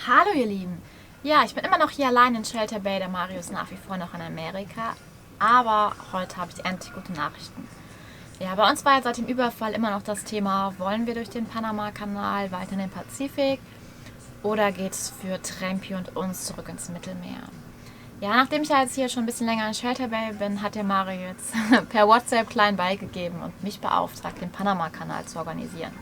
Hallo ihr Lieben. Ja, ich bin immer noch hier allein in Shelter Bay. Der Mario ist nach wie vor noch in Amerika. Aber heute habe ich endlich gute Nachrichten. Ja, bei uns war ja seit dem Überfall immer noch das Thema, wollen wir durch den Panama-Kanal weiter in den Pazifik oder geht's für Trampi und uns zurück ins Mittelmeer? Ja, nachdem ich ja jetzt hier schon ein bisschen länger in Shelter Bay bin, hat der Mario jetzt per WhatsApp klein beigegeben und mich beauftragt, den Panama-Kanal zu organisieren.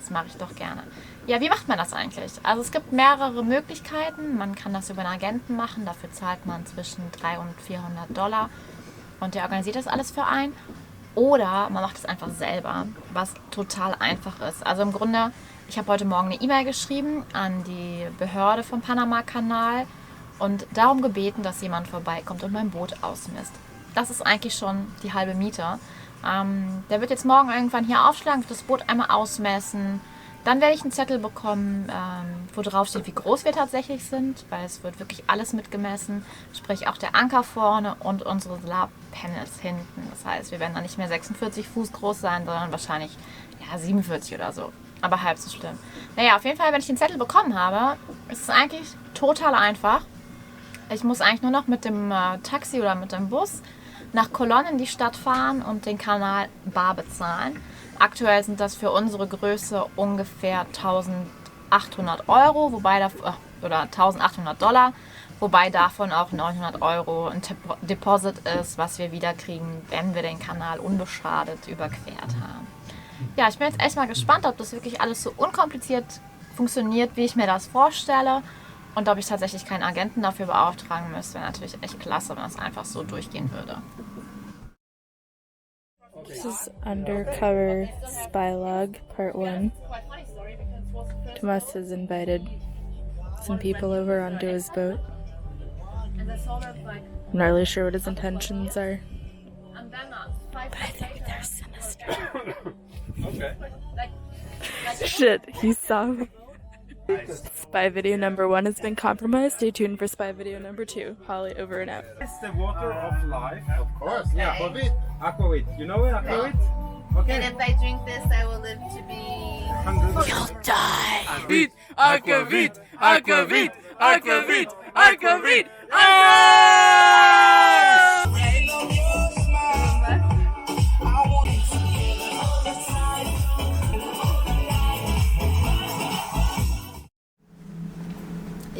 Das mache ich doch gerne. Ja, wie macht man das eigentlich? Also es gibt mehrere Möglichkeiten. Man kann das über einen Agenten machen. Dafür zahlt man zwischen 300 und 400 Dollar. Und der organisiert das alles für einen. Oder man macht es einfach selber, was total einfach ist. Also im Grunde, ich habe heute Morgen eine E-Mail geschrieben an die Behörde vom Panama-Kanal und darum gebeten, dass jemand vorbeikommt und mein Boot ausmisst. Das ist eigentlich schon die halbe Miete. Der wird jetzt morgen irgendwann hier aufschlagen, wird das Boot einmal ausmessen. Dann werde ich einen Zettel bekommen, wo drauf steht, wie groß wir tatsächlich sind, weil es wird wirklich alles mitgemessen. Sprich auch der Anker vorne und unsere Solarpanels hinten. Das heißt, wir werden dann nicht mehr 46 Fuß groß sein, sondern wahrscheinlich 47 oder so. Aber halb so schlimm. Naja, auf jeden Fall, wenn ich den Zettel bekommen habe, ist es eigentlich total einfach. Ich muss eigentlich nur noch mit dem Taxi oder mit dem Bus nach Colón in die Stadt fahren und den Kanal bar bezahlen. Aktuell sind das für unsere Größe ungefähr 1800 Euro, oder 1800 Dollar, wobei davon auch 900 Euro ein Deposit ist, was wir wieder kriegen, wenn wir den Kanal unbeschadet überquert haben. Ja, ich bin jetzt echt mal gespannt, ob das wirklich alles so unkompliziert funktioniert, wie ich mir das vorstelle. Und ob ich tatsächlich keinen Agenten dafür beauftragen müsste, wäre natürlich echt klasse, wenn das einfach so durchgehen würde. This is Undercover Spy Log Part 1. Tomas has invited some people over onto his boat. I'm not really sure what his intentions are, but I think they're sinister. Okay. Shit, he saw me. Spy video number 1 has been compromised. Stay tuned for spy video number 2. Holly, over and out. It's the water of life. Of course. Okay. Yeah, aquavit. Aquavit. You know it, aquavit? Okay. And if I drink this, I will live to be... 100. You'll die! Aquavit. Aquavit. Aquavit. Aquavit. Aquavit.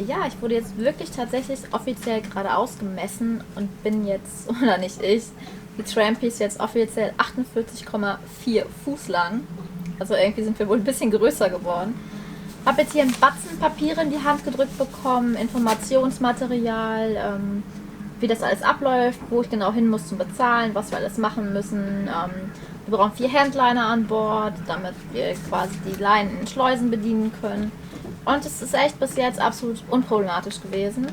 Ja, ich wurde jetzt wirklich tatsächlich offiziell gerade ausgemessen und bin jetzt, oder nicht ich, die Trampi ist jetzt offiziell 48,4 Fuß lang. Also irgendwie sind wir wohl ein bisschen größer geworden. Habe jetzt hier einen Batzen Papiere in die Hand gedrückt bekommen, Informationsmaterial, wie das alles abläuft, wo ich genau hin muss zum Bezahlen, was wir alles machen müssen. Wir brauchen 4 Handliner an Bord, damit wir quasi die Leinen in Schleusen bedienen können. Und es ist echt bis jetzt absolut unproblematisch gewesen.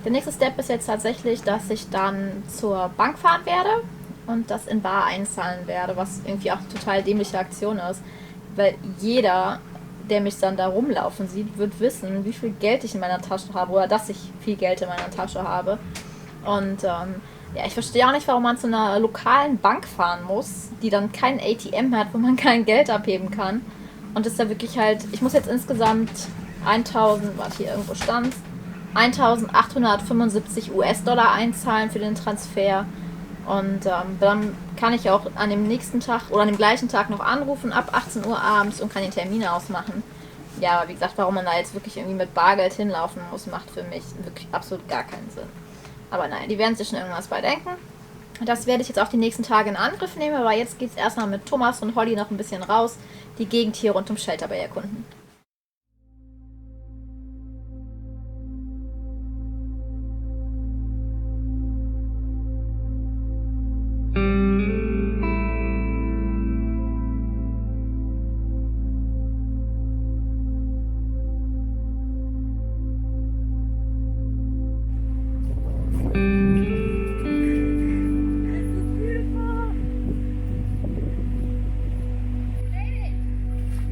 Der nächste Step ist jetzt tatsächlich, dass ich dann zur Bank fahren werde und das in bar einzahlen werde, was irgendwie auch eine total dämliche Aktion ist. Weil jeder, der mich dann da rumlaufen sieht, wird wissen, wie viel Geld ich in meiner Tasche habe oder dass ich viel Geld in meiner Tasche habe. Und ich verstehe auch nicht, warum man zu einer lokalen Bank fahren muss, die dann kein ATM hat, wo man kein Geld abheben kann. Und das ist da wirklich halt, ich muss jetzt insgesamt 1875 US-Dollar einzahlen für den Transfer. Und dann kann ich auch an dem nächsten Tag oder an dem gleichen Tag noch anrufen, ab 18 Uhr abends und kann die Termine ausmachen. Ja, aber wie gesagt, warum man da jetzt wirklich irgendwie mit Bargeld hinlaufen muss, macht für mich wirklich absolut gar keinen Sinn. Aber nein, die werden sich schon irgendwas bei denken. Das werde ich jetzt auch die nächsten Tage in Angriff nehmen, aber jetzt geht es erstmal mit Thomas und Holly noch ein bisschen raus, die Gegend hier rund um Shelter Bay erkunden.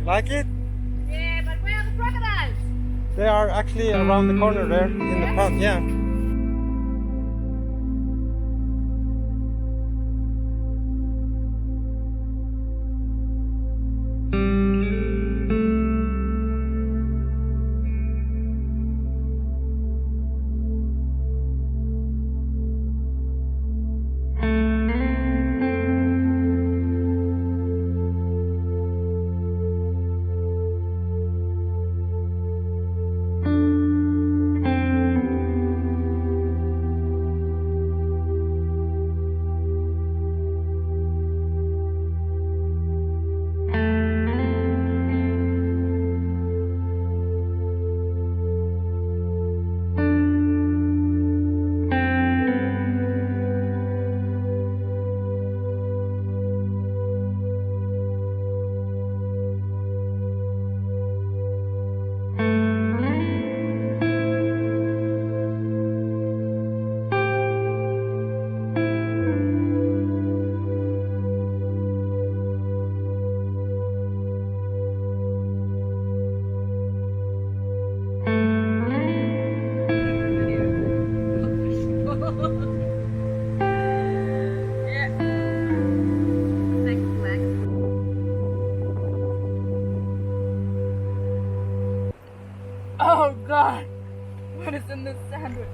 Like it? Yeah, but where are the crocodiles? They are actually around the corner there in the pond. Yeah. Oh god! What is in this sandwich?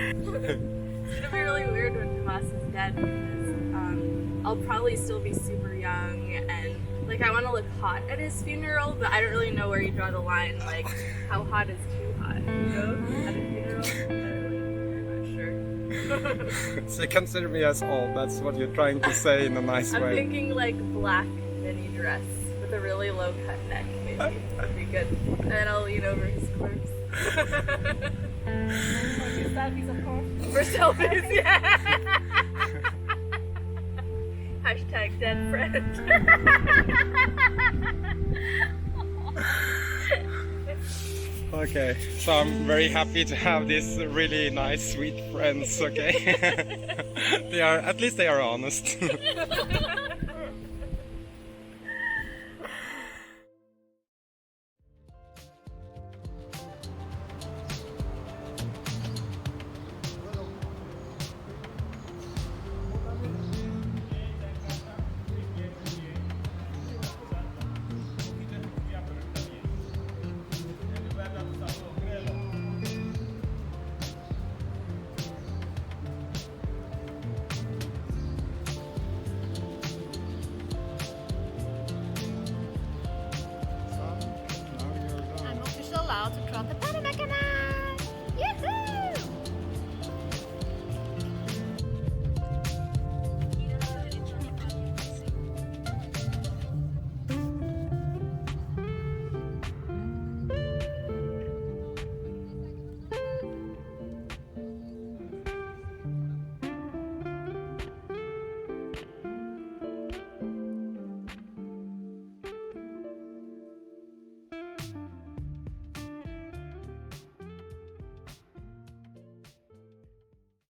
It's gonna be really weird when Tomas is dead because I'll probably still be super young and like I want to look hot at his funeral, but I don't really know where you draw the line. Like, how hot is too hot? You know, at a funeral. I'm not sure. So consider me as old. That's what you're trying to say in a nice I'm way. thinking like black mini dress with a really low cut neck, maybe. That'd be good. And then I'll lean over his corpse. Use selfies, of course. For selfies, yeah. Hashtag dead friend. Okay, so I'm very happy to have these really nice, sweet friends. Okay, they are, at least they are honest. I'm officially allowed to drop the pen